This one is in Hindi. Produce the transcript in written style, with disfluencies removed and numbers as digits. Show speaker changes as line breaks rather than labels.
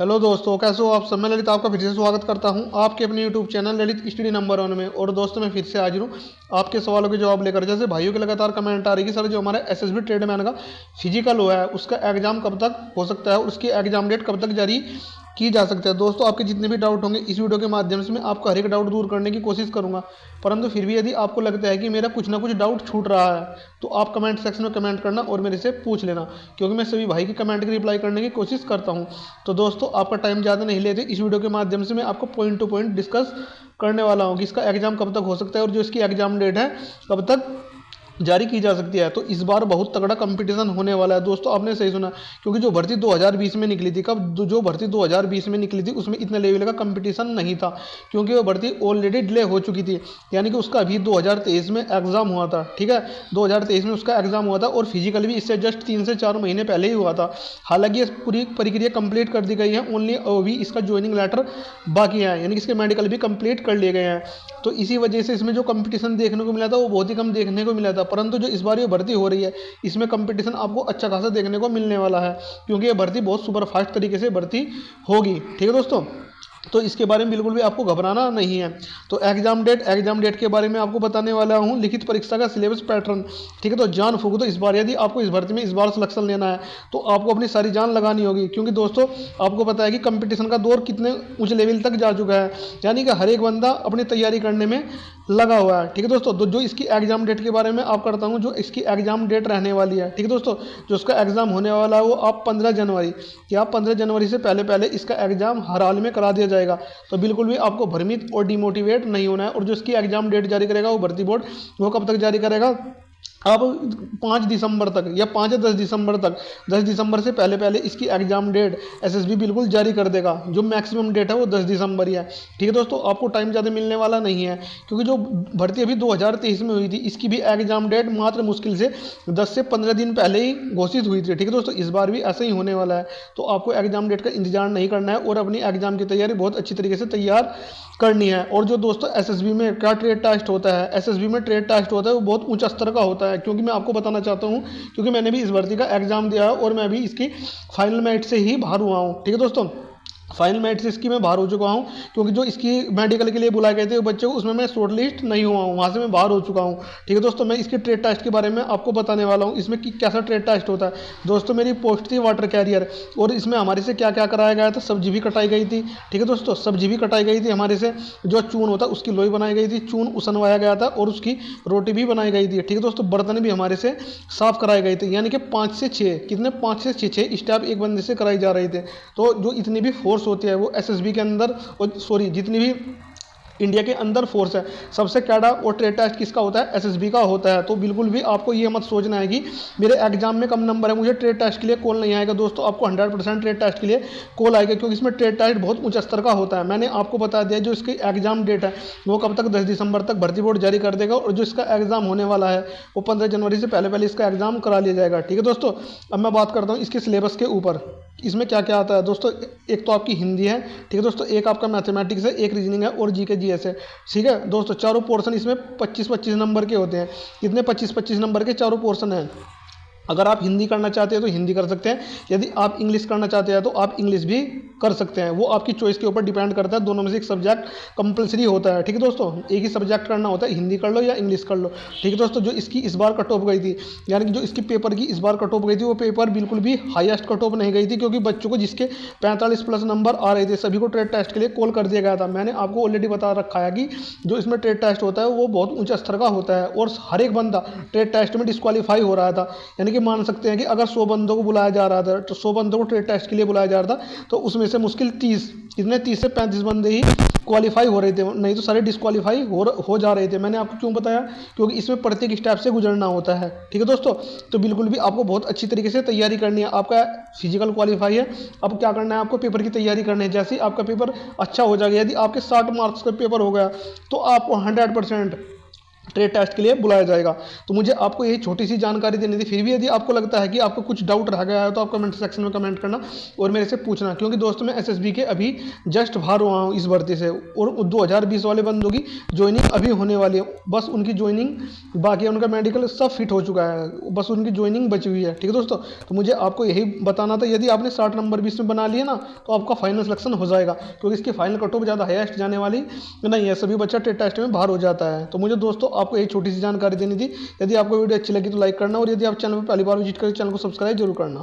हेलो दोस्तों, कैसे हो आप सब। मैं ललित आपका फिर से स्वागत करता हूं आपके अपने YouTube channel Lalit study number 1 में। और दोस्तों मैं फिर से हाजिर हूं आपके सवालों के जवाब लेकर। जैसे भाइयों के लगातार कमेंट आ रही है कि सर जो हमारा एसएसबी ट्रेडमैन का फिजिकल हुआ है उसका एग्जाम कब तक हो सकता है और उसकी एग्जाम डेट कब तक जारी की जा सकती है। दोस्तों आपके जितने भी डाउट होंगे इस वीडियो के माध्यम से मैं आपका हर एक डाउट दूर करने की कोशिश करूंगा। परंतु फिर भी यदि आपको लगता है कि मेरा कुछ ना कुछ डाउट छूट रहा है तो आप कमेंट सेक्शन में कमेंट करना और मेरे से पूछ लेना, क्योंकि मैं सभी भाई की कमेंट की रिप्लाई करने की कोशिश करता हूं। तो दोस्तों आपका टाइम ज़्यादा नहीं लेते, इस वीडियो के माध्यम से मैं आपको पॉइंट टू पॉइंट डिस्कस करने वाला हूं कि इसका एग्जाम कब तक हो सकता है और जो इसकी एग्जाम डेट है कब तक जारी की जा सकती है। तो इस बार बहुत तगड़ा कंपटीशन होने वाला है दोस्तों, आपने सही सुना। क्योंकि जो भर्ती 2020 में निकली थी, जो भर्ती 2020 में निकली थी उसमें इतने लेवल का कंपटीशन नहीं था, क्योंकि वो भर्ती ऑलरेडी डिले हो चुकी थी। यानी कि उसका अभी 2023 में एग्जाम हुआ था, ठीक है, 2023 में उसका एग्जाम हुआ था और फिजिकल भी इससे जस्ट 3 से 4 महीने पहले ही हुआ था। हालांकि ये पूरी प्रक्रिया कंप्लीट कर दी गई है, ओनली अभी इसका ज्वाइनिंग लेटर बाकी है, यानी कि इसके मेडिकल भी कंप्लीट कर लिए गए हैं। तो इसी वजह से इसमें जो कंपटीशन देखने को मिला था वो बहुत ही कम देखने को मिला था। परंतु जो इस बार ये भर्ती हो रही है इसमें कंपटीशन आपको अच्छा खासा देखने को मिलने वाला है, क्योंकि ये भर्ती बहुत सुपर फास्ट तरीके से भर्ती होगी। ठीक है दोस्तों, तो इसके बारे में बिल्कुल भी आपको घबराना नहीं है। तो एग्जाम डेट के बारे में आपको बताने वाला हूं, लिखित परीक्षा का सिलेबस पैटर्न। ठीक है, तो जान फूंक दो इस बार। यदि आपको इस भर्ती में इस बार सिलेक्शन लेना है तो आपको अपनी सारी जान लगानी होगी, क्योंकि दोस्तों आपको पता है कि कंपटीशन का दौर कितने ऊंचे लेवल तक जा चुका है, यानी कि हर एक बंदा अपनी तैयारी करने में लगा हुआ है। ठीक है दोस्तों, तो जो इसकी एग्जाम डेट के बारे में आप करता हूँ, जो इसकी एग्जाम डेट रहने वाली है, ठीक है दोस्तों, जो उसका एग्जाम होने वाला है वो आप 15 जनवरी या 15 जनवरी से पहले पहले इसका एग्जाम हर हाल में करा दिया जाएगा। तो बिल्कुल भी आपको भ्रमित और डिमोटिवेट नहीं होना है। और जो इसकी एग्जाम डेट जारी करेगा वो भर्ती बोर्ड, वो कब तक जारी करेगा, अब 5 दिसंबर तक या 5 या 10 दिसंबर तक, 10 दिसंबर से पहले पहले इसकी एग्जाम डेट एसएसबी बिल्कुल जारी कर देगा। जो मैक्सिमम डेट है वो 10 दिसंबर ही है। ठीक है दोस्तों, आपको टाइम ज़्यादा मिलने वाला नहीं है, क्योंकि जो भर्ती अभी 2023 में हुई थी इसकी भी एग्जाम डेट मात्र मुश्किल से 10 से 15 दिन पहले ही घोषित हुई थी। ठीक है दोस्तों, इस बार भी ऐसा ही होने वाला है। तो आपको एग्जाम डेट का इंतजार नहीं करना है और अपनी एग्जाम की तैयारी बहुत अच्छी तरीके से तैयार करनी है। और जो दोस्तों एसएसबी में क्या ट्रेड टेस्ट होता है, एसएसबी में ट्रेड टेस्ट होता है वो बहुत ऊंचा स्तर का होता है, क्योंकि मैं आपको बताना चाहता हूं, क्योंकि मैंने भी इस भर्ती का एग्जाम दिया है और मैं भी इसकी फाइनल मेरिट से ही बाहर हुआ हूं। ठीक है दोस्तों, फाइनल मेरिट से इसकी मैं बाहर हो चुका हूं, क्योंकि जो इसकी मेडिकल के लिए बुलाए गए थे वो बच्चे, उसमें मैं शॉर्ट लिस्ट नहीं हुआ हूं, वहां से मैं बाहर हो चुका हूं। ठीक है दोस्तों, मैं इसके ट्रेड टेस्ट के बारे में आपको बताने वाला हूं, इसमें कैसा ट्रेड टेस्ट होता है। दोस्तों मेरी पोस्ट थी वाटर कैरियर, और इसमें हमारे से क्या क्या कराया गया था, सब्जी भी कटाई गई थी। ठीक है दोस्तों, सब्जी भी कटाई गई थी हमारे से, जो चून होता है उसकी लोई बनाई गई थी, चून उसनवाया गया था और उसकी रोटी भी बनाई गई थी। ठीक है दोस्तों, बर्तन भी हमारे से साफ कराए गए थे, यानी कि 5 से 6 कितने 5 से 6 स्टेप एक बंदे से कराई जा रहे थे। तो जो इतनी भी फोर्स होती है वो एसएसबी के अंदर, और सॉरी जितनी भी इंडिया के अंदर फोर्स है, सबसे कैडा और ट्रेड टेस्ट किसका होता है, एसएसबी का होता है। तो बिल्कुल भी आपको ये मत सोचना है कि मेरे एग्जाम में कम नंबर है मुझे ट्रेड टेस्ट के लिए कॉल नहीं आएगा। दोस्तों आपको 100% ट्रेड टेस्ट के लिए कॉल आएगा, क्योंकि इसमें ट्रेड टेस्ट बहुत ऊंचा स्तर का होता है। मैंने आपको बता दिया जो इसकी एग्जाम डेट है वो कब तक, 10 दिसंबर तक भर्ती बोर्ड जारी कर देगा, और जो इसका एग्जाम होने वाला है वो 15 जनवरी से पहले पहले इसका एग्जाम करा लिया जाएगा। ठीक है दोस्तों, अब मैं बात करता हूँ इसके सिलेबस के ऊपर, इसमें क्या क्या आता है। दोस्तों एक तो आपकी हिंदी है, ठीक है दोस्तों, एक आपका मैथमेटिक्स है, एक रीजनिंग है और जीके जीएस है। ठीक है दोस्तों, चारों पोर्शन इसमें 25-25 नंबर के होते हैं। कितने 25-25 नंबर के चारों पोर्शन हैं। अगर आप हिंदी करना चाहते हैं तो हिंदी कर सकते हैं, यदि आप इंग्लिश करना चाहते हैं तो आप इंग्लिश भी कर सकते हैं। वो आपकी चॉइस के ऊपर डिपेंड करता है, दोनों में से एक सब्जेक्ट कंपलसरी होता है। ठीक है दोस्तों, एक ही सब्जेक्ट करना होता है, हिंदी कर लो या इंग्लिश कर लो। ठीक है दोस्तों, जो इसकी इस बार कट ऑफ गई थी, यानी कि जो इसकी पेपर की इस बार कट ऑफ गई थी वो पेपर बिल्कुल भी हाईएस्ट कट ऑफ नहीं गई थी, क्योंकि बच्चों को जिसके 45+ नंबर आ रहे थे सभी को ट्रेड टेस्ट के लिए कॉल कर दिया गया था। मैंने आपको ऑलरेडी बता रखा है कि जो इसमें ट्रेड टेस्ट होता है वो बहुत ऊंचा स्तर का होता है, और हर एक बंदा ट्रेड टेस्ट में डिस्क्वालीफाई हो रहा था। यानी कि मान सकते हैं कि अगर 100 बंदों को बुलाया जा रहा था, तो 100 बंदों को ट्रेड टेस्ट के लिए बुलाया जा रहा था, तो उसमें से मुश्किल 30 से 35 बंदे ही क्वालिफाई हो रहे थे, नहीं तो सारे डिस्क्वालीफाई हो जा रहे थे। मैंने आपको क्यों बताया, क्योंकि इसमें प्रत्येक स्टेप से गुजरना होता है। ठीक है दोस्तों, तो बिल्कुल भी आपको बहुत अच्छी तरीके से तैयारी करनी है। आपका फिजिकल क्वालिफाई है, अब क्या करना है, आपको पेपर की तैयारी करनी है। जैसे ही आपका पेपर अच्छा हो जाएगा, यदि आपके 60 मार्क्स का पेपर हो गया तो आपको 100% ट्रेड टेस्ट के लिए बुलाया जाएगा। तो मुझे आपको यही छोटी सी जानकारी देनी थी। फिर भी यदि आपको लगता है कि आपको कुछ डाउट रह गया है तो आप कमेंट सेक्शन में कमेंट करना और मेरे से पूछना, क्योंकि दोस्तों मैं एसएसबी के अभी जस्ट बाहर हुआ हूँ इस भर्ती से, और 2020 वाले बंदों की ज्वाइनिंग अभी होने वाली है। बस उनकी ज्वाइनिंग बाकी है, उनका मेडिकल सब फिट हो चुका है, बस उनकी ज्वाइनिंग बची हुई है। ठीक है दोस्तों, तो मुझे आपको यही बताना था। यदि आपने 60 नंबर भी इसमें बना लिए ना तो आपका फाइनल सिलेक्शन हो जाएगा, क्योंकि इसकी फाइनल कट ऑफ ज़्यादा हाईएस्ट जाने वाली नहीं है, सभी बच्चा टेट टेस्ट में बाहर हो जाता है। तो मुझे दोस्तों आपको एक छोटी सी जानकारी देनी थी। यदि आपको वीडियो अच्छी लगी तो लाइक करना, और यदि आप चैनल पर पहली बार विजिट करें चैनल को सब्सक्राइब जरूर करना।